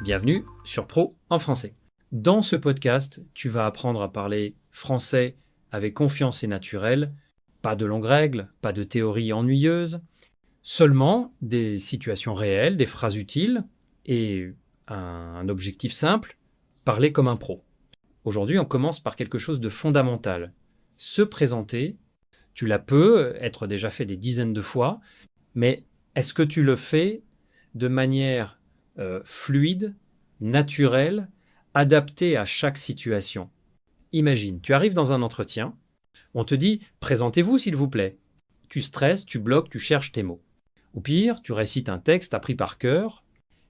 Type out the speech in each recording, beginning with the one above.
Bienvenue sur Pro en français. Dans ce podcast, tu vas apprendre à parler français avec confiance et naturel, pas de longues règles, pas de théories ennuyeuses, seulement des situations réelles, des phrases utiles et un objectif simple, parler comme un pro. Aujourd'hui, on commence par quelque chose de fondamental. Se présenter, tu l'as être déjà fait des dizaines de fois, mais est-ce que tu le fais de manière fluide, naturelle, adaptée à chaque situation? Imagine, tu arrives dans un entretien, on te dit « Présentez-vous s'il vous plaît ». Tu stresses, tu bloques, tu cherches tes mots. Au pire, tu récites un texte appris par cœur,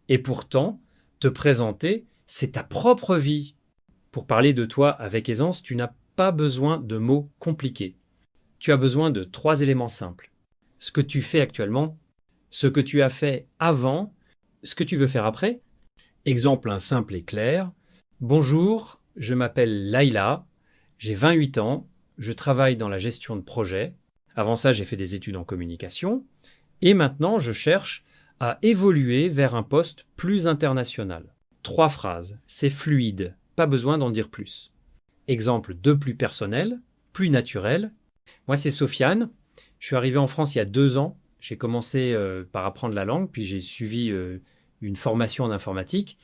et pourtant, te présenter, c'est ta propre vie. Pour parler de toi avec aisance, tu n'as pas besoin de mots compliqués. Tu as besoin de 3 éléments simples. Ce que tu fais actuellement, ce que tu as fait avant, ce que tu veux faire après. Exemple simple et clair. Bonjour, je m'appelle Laïla, j'ai 28 ans, je travaille dans la gestion de projet. Avant ça, j'ai fait des études en communication. Et maintenant, je cherche à évoluer vers un poste plus international. 3 phrases, c'est fluide, pas besoin d'en dire plus. Exemple 2 plus personnel, plus naturel. Moi, c'est Sofiane. Je suis arrivé en France il y a 2 ans. J'ai commencé par apprendre la langue, puis j'ai suivi une formation en informatique.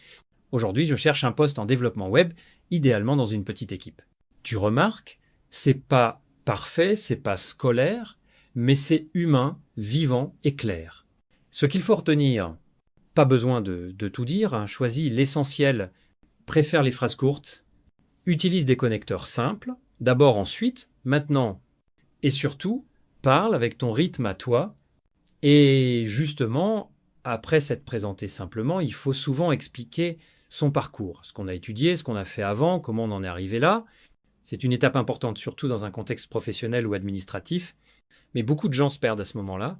Aujourd'hui, je cherche un poste en développement web, idéalement dans une petite équipe. Tu remarques, c'est pas parfait, c'est pas scolaire, mais c'est humain, vivant et clair. Ce qu'il faut retenir, pas besoin de tout dire, hein, choisis l'essentiel, préfère les phrases courtes, utilise des connecteurs simples, d'abord, ensuite, maintenant et surtout, parle avec ton rythme à toi. Et justement, après s'être présenté simplement, il faut souvent expliquer son parcours, ce qu'on a étudié, ce qu'on a fait avant, comment on en est arrivé là. C'est une étape importante, surtout dans un contexte professionnel ou administratif. Mais beaucoup de gens se perdent à ce moment-là.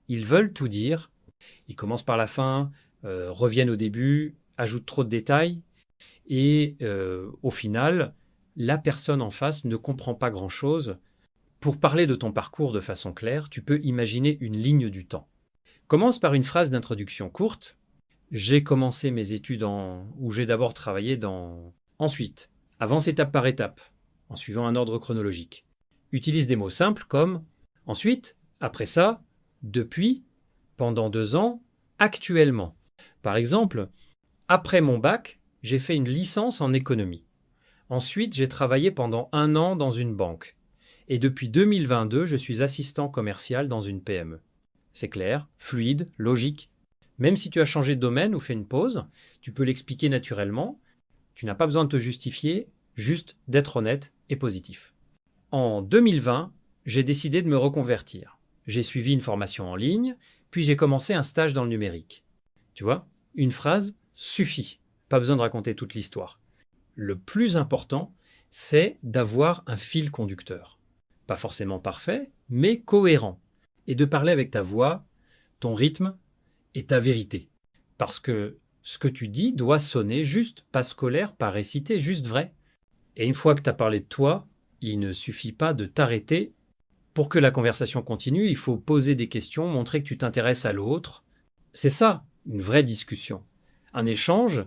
Ils veulent tout dire. Ils commencent par la fin, reviennent au début, ajoutent trop de détails. Et au final, la personne en face ne comprend pas grand-chose. Pour parler de ton parcours de façon claire, tu peux imaginer une ligne du temps. Commence par une phrase d'introduction courte. J'ai commencé mes études où j'ai d'abord travaillé dans... Ensuite, avance étape par étape, en suivant un ordre chronologique. Utilise des mots simples comme ensuite, après ça, depuis, pendant 2 ans, actuellement. Par exemple, après mon bac, j'ai fait une licence en économie. Ensuite, j'ai travaillé pendant 1 an dans une banque. Et depuis 2022, je suis assistant commercial dans une PME. C'est clair, fluide, logique. Même si tu as changé de domaine ou fait une pause, tu peux l'expliquer naturellement. Tu n'as pas besoin de te justifier, juste d'être honnête et positif. En 2020, j'ai décidé de me reconvertir. J'ai suivi une formation en ligne, puis j'ai commencé un stage dans le numérique. Tu vois, une phrase suffit. Pas besoin de raconter toute l'histoire. Le plus important, c'est d'avoir un fil conducteur. Pas forcément parfait, mais cohérent. Et de parler avec ta voix, ton rythme et ta vérité. Parce que ce que tu dis doit sonner juste, pas scolaire, pas récité, juste vrai. Et une fois que tu as parlé de toi, il ne suffit pas de t'arrêter. Pour que la conversation continue, il faut poser des questions, montrer que tu t'intéresses à l'autre. C'est ça, une vraie discussion. Un échange,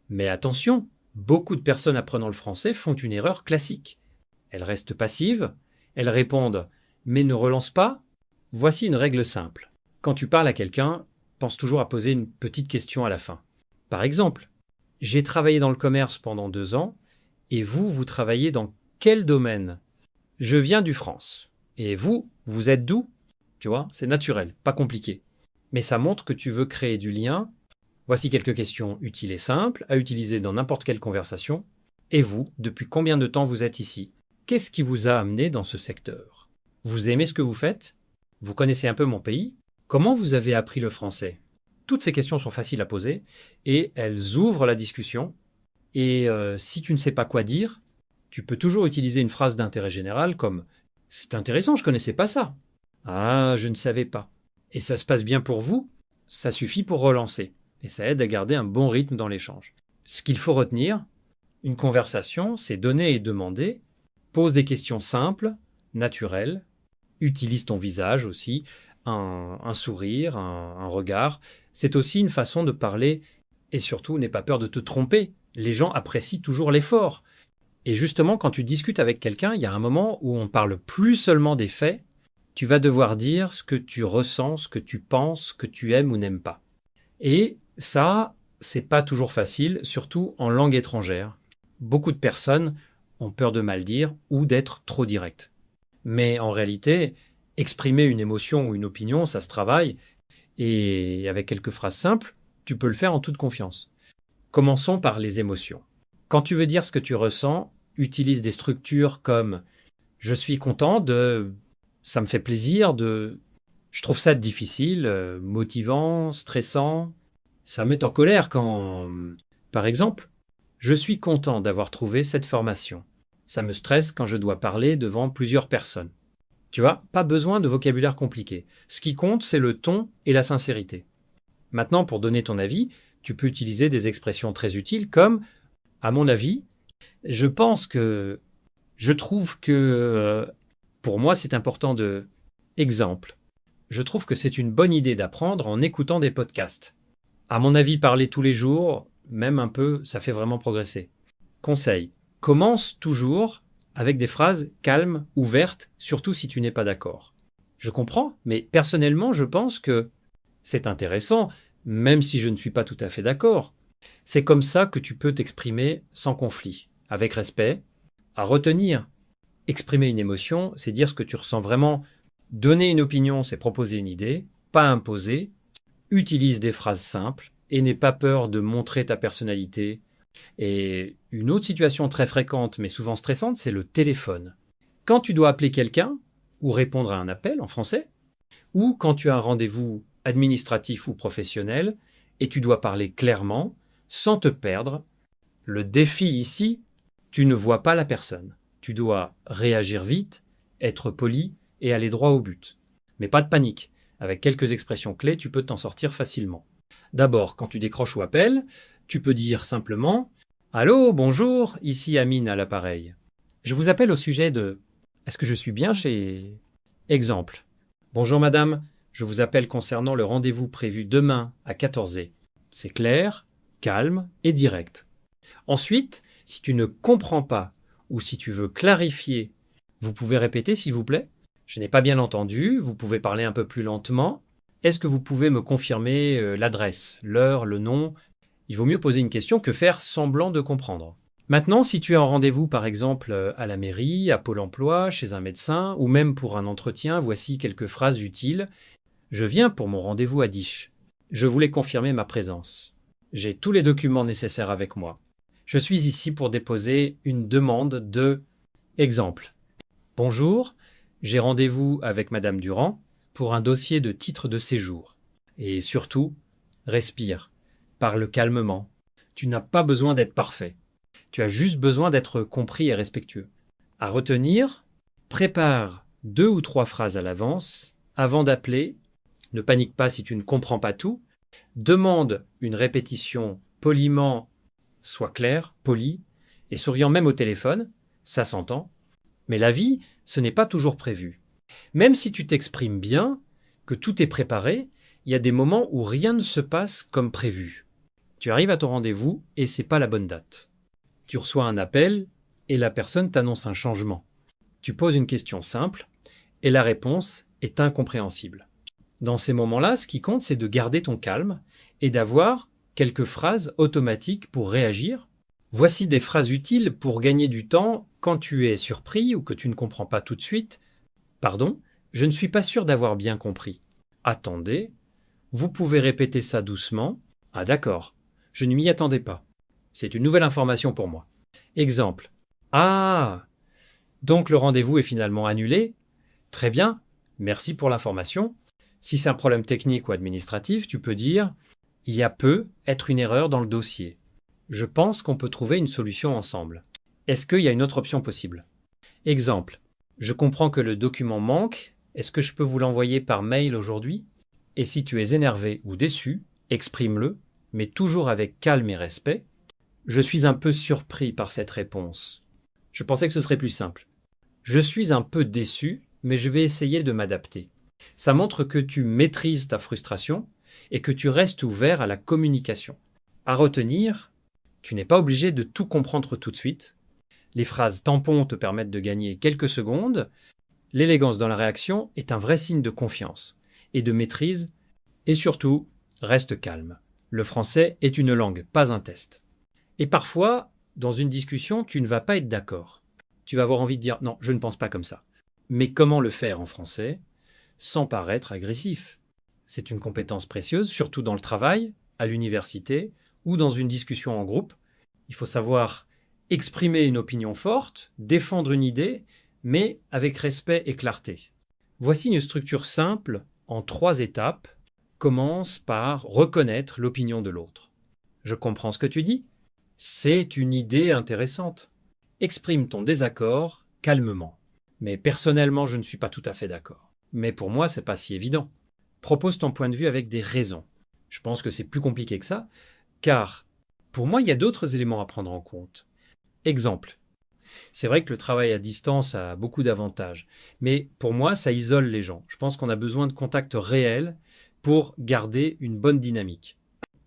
mais attention, beaucoup de personnes apprenant le français font une erreur classique. Elles restent passives, elles répondent « mais ne relance pas ». Voici une règle simple. Quand tu parles à quelqu'un, pense toujours à poser une petite question à la fin. Par exemple, « J'ai travaillé dans le commerce pendant 2 ans, et vous travaillez dans quel domaine ? Je viens du France. Et vous êtes d'où ? » Tu vois, c'est naturel, pas compliqué. Mais ça montre que tu veux créer du lien. Voici quelques questions utiles et simples à utiliser dans n'importe quelle conversation. Et vous, depuis combien de temps vous êtes ici ? Qu'est-ce qui vous a amené dans ce secteur ? Vous aimez ce que vous faites ? Vous connaissez un peu mon pays ? Comment vous avez appris le français ? Toutes ces questions sont faciles à poser et elles ouvrent la discussion. Et si tu ne sais pas quoi dire, tu peux toujours utiliser une phrase d'intérêt général comme « C'est intéressant, je ne connaissais pas ça. » »« Ah, je ne savais pas. » Et ça se passe bien pour vous, ça suffit pour relancer. Et ça aide à garder un bon rythme dans l'échange. Ce qu'il faut retenir, une conversation, c'est donner et demander. Pose des questions simples, naturelles. Utilise ton visage aussi, un sourire, un regard. C'est aussi une façon de parler Et surtout, n'aie pas peur de te tromper. Les gens apprécient toujours l'effort. Et justement, quand tu discutes avec quelqu'un, il y a un moment où on ne parle plus seulement des faits, tu vas devoir dire ce que tu ressens, ce que tu penses, ce que tu aimes ou n'aimes pas. Et ça, c'est pas toujours facile, surtout en langue étrangère. Beaucoup de personnes ont peur de mal dire ou d'être trop direct. Mais en réalité, exprimer une émotion ou une opinion, ça se travaille, et avec quelques phrases simples, tu peux le faire en toute confiance. Commençons par les émotions. Quand tu veux dire ce que tu ressens, utilise des structures comme je suis content de, ça me fait plaisir de, je trouve ça difficile, motivant, stressant. Ça me met en colère quand, par exemple, je suis content d'avoir trouvé cette formation. Ça me stresse quand je dois parler devant plusieurs personnes. Tu vois, pas besoin de vocabulaire compliqué. Ce qui compte, c'est le ton et la sincérité. Maintenant, pour donner ton avis, tu peux utiliser des expressions très utiles comme à mon avis, je pense que, je trouve que, pour moi, c'est important de. Exemple. Je trouve que c'est une bonne idée d'apprendre en écoutant des podcasts. À mon avis, parler tous les jours, même un peu, ça fait vraiment progresser. Conseil. Commence toujours avec des phrases calmes, ouvertes, surtout si tu n'es pas d'accord. Je comprends, mais personnellement, je pense que c'est intéressant, même si je ne suis pas tout à fait d'accord. C'est comme ça que tu peux t'exprimer sans conflit, avec respect. À retenir, exprimer une émotion, c'est dire ce que tu ressens vraiment. Donner une opinion, c'est proposer une idée, pas imposer. Utilise des phrases simples et n'aie pas peur de montrer ta personnalité. Et une autre situation très fréquente, mais souvent stressante, c'est le téléphone. Quand tu dois appeler quelqu'un, ou répondre à un appel en français, ou quand tu as un rendez-vous administratif ou professionnel, et tu dois parler clairement, sans te perdre, le défi ici, tu ne vois pas la personne. Tu dois réagir vite, être poli et aller droit au but. Mais pas de panique. Avec quelques expressions clés, tu peux t'en sortir facilement. D'abord, quand tu décroches ou appelles, tu peux dire simplement « Allô, bonjour, ici Amine à l'appareil. Je vous appelle au sujet de… Est-ce que je suis bien chez… » Exemple. « Bonjour madame, je vous appelle concernant le rendez-vous prévu demain à 14h. C'est clair, calme et direct. Ensuite, si tu ne comprends pas ou si tu veux clarifier, vous pouvez répéter s'il vous plaît. Je n'ai pas bien entendu, vous pouvez parler un peu plus lentement. Est-ce que vous pouvez me confirmer l'adresse, l'heure, le nom? Il vaut mieux poser une question que faire semblant de comprendre. Maintenant, si tu es en rendez-vous par exemple à la mairie, à Pôle emploi, chez un médecin ou même pour un entretien, voici quelques phrases utiles. Je viens pour mon rendez-vous à Dish. Je voulais confirmer ma présence. J'ai tous les documents nécessaires avec moi. Je suis ici pour déposer une demande de… Exemple. Bonjour, j'ai rendez-vous avec Madame Durand pour un dossier de titre de séjour. Et surtout, respire, parle calmement. Tu n'as pas besoin d'être parfait. Tu as juste besoin d'être compris et respectueux. À retenir, prépare 2 ou 3 phrases à l'avance avant d'appeler. Ne panique pas si tu ne comprends pas tout. Demande une répétition poliment, sois clair, poli, et souriant même au téléphone, ça s'entend. Mais la vie, ce n'est pas toujours prévu. Même si tu t'exprimes bien, que tout est préparé, il y a des moments où rien ne se passe comme prévu. Tu arrives à ton rendez-vous et c'est pas la bonne date. Tu reçois un appel et la personne t'annonce un changement. Tu poses une question simple et la réponse est incompréhensible. Dans ces moments-là, ce qui compte, c'est de garder ton calme et d'avoir quelques phrases automatiques pour réagir. Voici des phrases utiles pour gagner du temps quand tu es surpris ou que tu ne comprends pas tout de suite. Pardon, je ne suis pas sûr d'avoir bien compris. Attendez, vous pouvez répéter ça doucement. Ah d'accord, je ne m'y attendais pas. C'est une nouvelle information pour moi. Exemple. Ah, donc le rendez-vous est finalement annulé? Très bien, merci pour l'information. Si c'est un problème technique ou administratif, tu peux dire « Il y a peut être une erreur dans le dossier. Je pense qu'on peut trouver une solution ensemble. Est-ce qu'il y a une autre option possible ?» Exemple. Je comprends que le document manque. Est-ce que je peux vous l'envoyer par mail aujourd'hui? Et si tu es énervé ou déçu, exprime-le, mais toujours avec calme et respect. Je suis un peu surpris par cette réponse. Je pensais que ce serait plus simple. Je suis un peu déçu, mais je vais essayer de m'adapter. Ça montre que tu maîtrises ta frustration et que tu restes ouvert à la communication. À retenir, tu n'es pas obligé de tout comprendre tout de suite. Les phrases tampons te permettent de gagner quelques secondes. L'élégance dans la réaction est un vrai signe de confiance et de maîtrise. Et surtout, reste calme. Le français est une langue, pas un test. Et parfois, dans une discussion, tu ne vas pas être d'accord. Tu vas avoir envie de dire « non, je ne pense pas comme ça ». Mais comment le faire en français sans paraître agressif? C'est une compétence précieuse, surtout dans le travail, à l'université ou dans une discussion en groupe. Il faut savoir exprimer une opinion forte, défendre une idée, mais avec respect et clarté. Voici une structure simple en 3 étapes. Commence par reconnaître l'opinion de l'autre. Je comprends ce que tu dis. C'est une idée intéressante. Exprime ton désaccord calmement. Mais personnellement, je ne suis pas tout à fait d'accord. Mais pour moi, c'est pas si évident. Propose ton point de vue avec des raisons. Je pense que c'est plus compliqué que ça, car pour moi, il y a d'autres éléments à prendre en compte. Exemple. C'est vrai que le travail à distance a beaucoup d'avantages, mais pour moi, ça isole les gens. Je pense qu'on a besoin de contacts réels pour garder une bonne dynamique.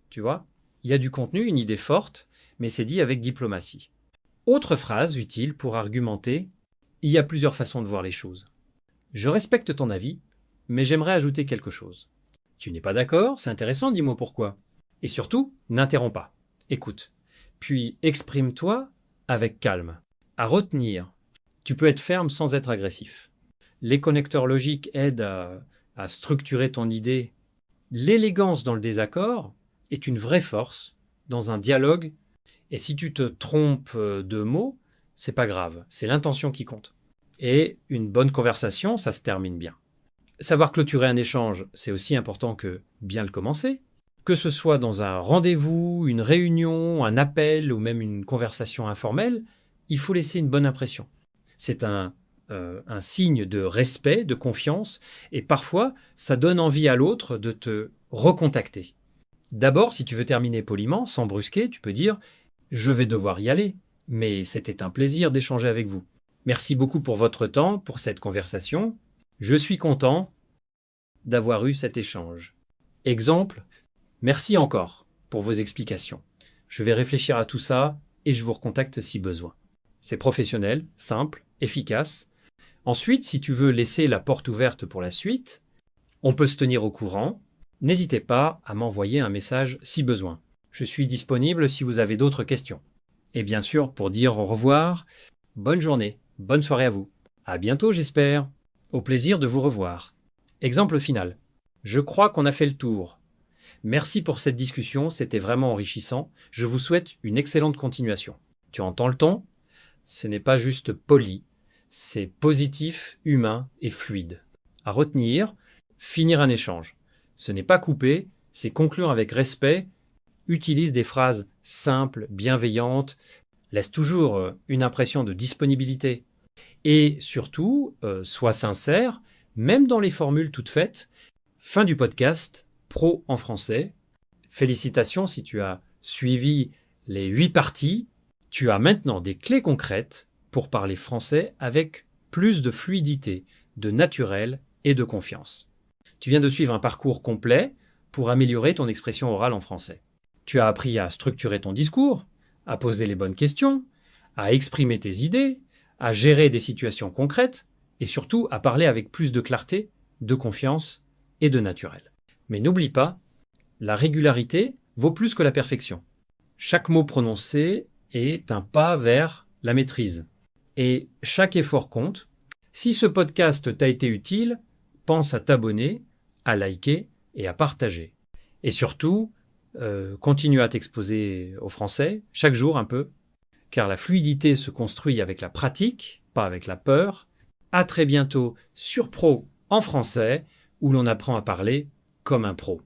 Tu vois? Il y a du contenu, une idée forte, mais c'est dit avec diplomatie. Autre phrase utile pour argumenter, il y a plusieurs façons de voir les choses. Je respecte ton avis, mais j'aimerais ajouter quelque chose. Tu n'es pas d'accord? C'est intéressant, dis-moi pourquoi. Et surtout, n'interromps pas. Écoute. Puis exprime-toi avec calme. À retenir, tu peux être ferme sans être agressif. Les connecteurs logiques aident à structurer ton idée. L'élégance dans le désaccord est une vraie force dans un dialogue. Et si tu te trompes de mots, c'est pas grave, c'est l'intention qui compte. Et une bonne conversation, ça se termine bien. Savoir clôturer un échange, c'est aussi important que bien le commencer. Que ce soit dans un rendez-vous, une réunion, un appel ou même une conversation informelle, il faut laisser une bonne impression. C'est un signe de respect, de confiance, et parfois, ça donne envie à l'autre de te recontacter. D'abord, si tu veux terminer poliment, sans brusquer, tu peux dire « Je vais devoir y aller, mais c'était un plaisir d'échanger avec vous. Merci beaucoup pour votre temps, pour cette conversation. Je suis content d'avoir eu cet échange. » Exemple, merci encore pour vos explications. Je vais réfléchir à tout ça et je vous recontacte si besoin. C'est professionnel, simple, efficace. Ensuite, si tu veux laisser la porte ouverte pour la suite, on peut se tenir au courant. N'hésitez pas à m'envoyer un message si besoin. Je suis disponible si vous avez d'autres questions. Et bien sûr, pour dire au revoir, bonne journée, bonne soirée à vous. À bientôt, j'espère. Au plaisir de vous revoir. Exemple final. Je crois qu'on a fait le tour. Merci pour cette discussion, c'était vraiment enrichissant. Je vous souhaite une excellente continuation. Tu entends le ton? Ce n'est pas juste poli, c'est positif, humain et fluide. À retenir, finir un échange. Ce n'est pas couper, c'est conclure avec respect. Utilise des phrases simples, bienveillantes. Laisse toujours une impression de disponibilité. Et surtout, sois sincère, même dans les formules toutes faites. Fin du podcast, Pro en français. Félicitations si tu as suivi les 8 parties. Tu as maintenant des clés concrètes pour parler français avec plus de fluidité, de naturel et de confiance. Tu viens de suivre un parcours complet pour améliorer ton expression orale en français. Tu as appris à structurer ton discours, à poser les bonnes questions, à exprimer tes idées, à gérer des situations concrètes et surtout à parler avec plus de clarté, de confiance et de naturel. Mais n'oublie pas, la régularité vaut plus que la perfection. Chaque mot prononcé est un pas vers la maîtrise. Et chaque effort compte. Si ce podcast t'a été utile, pense à t'abonner, à liker et à partager. Et surtout, continue à t'exposer au français, chaque jour un peu, car la fluidité se construit avec la pratique, pas avec la peur. À très bientôt sur Pro en français, où l'on apprend à parler comme un pro.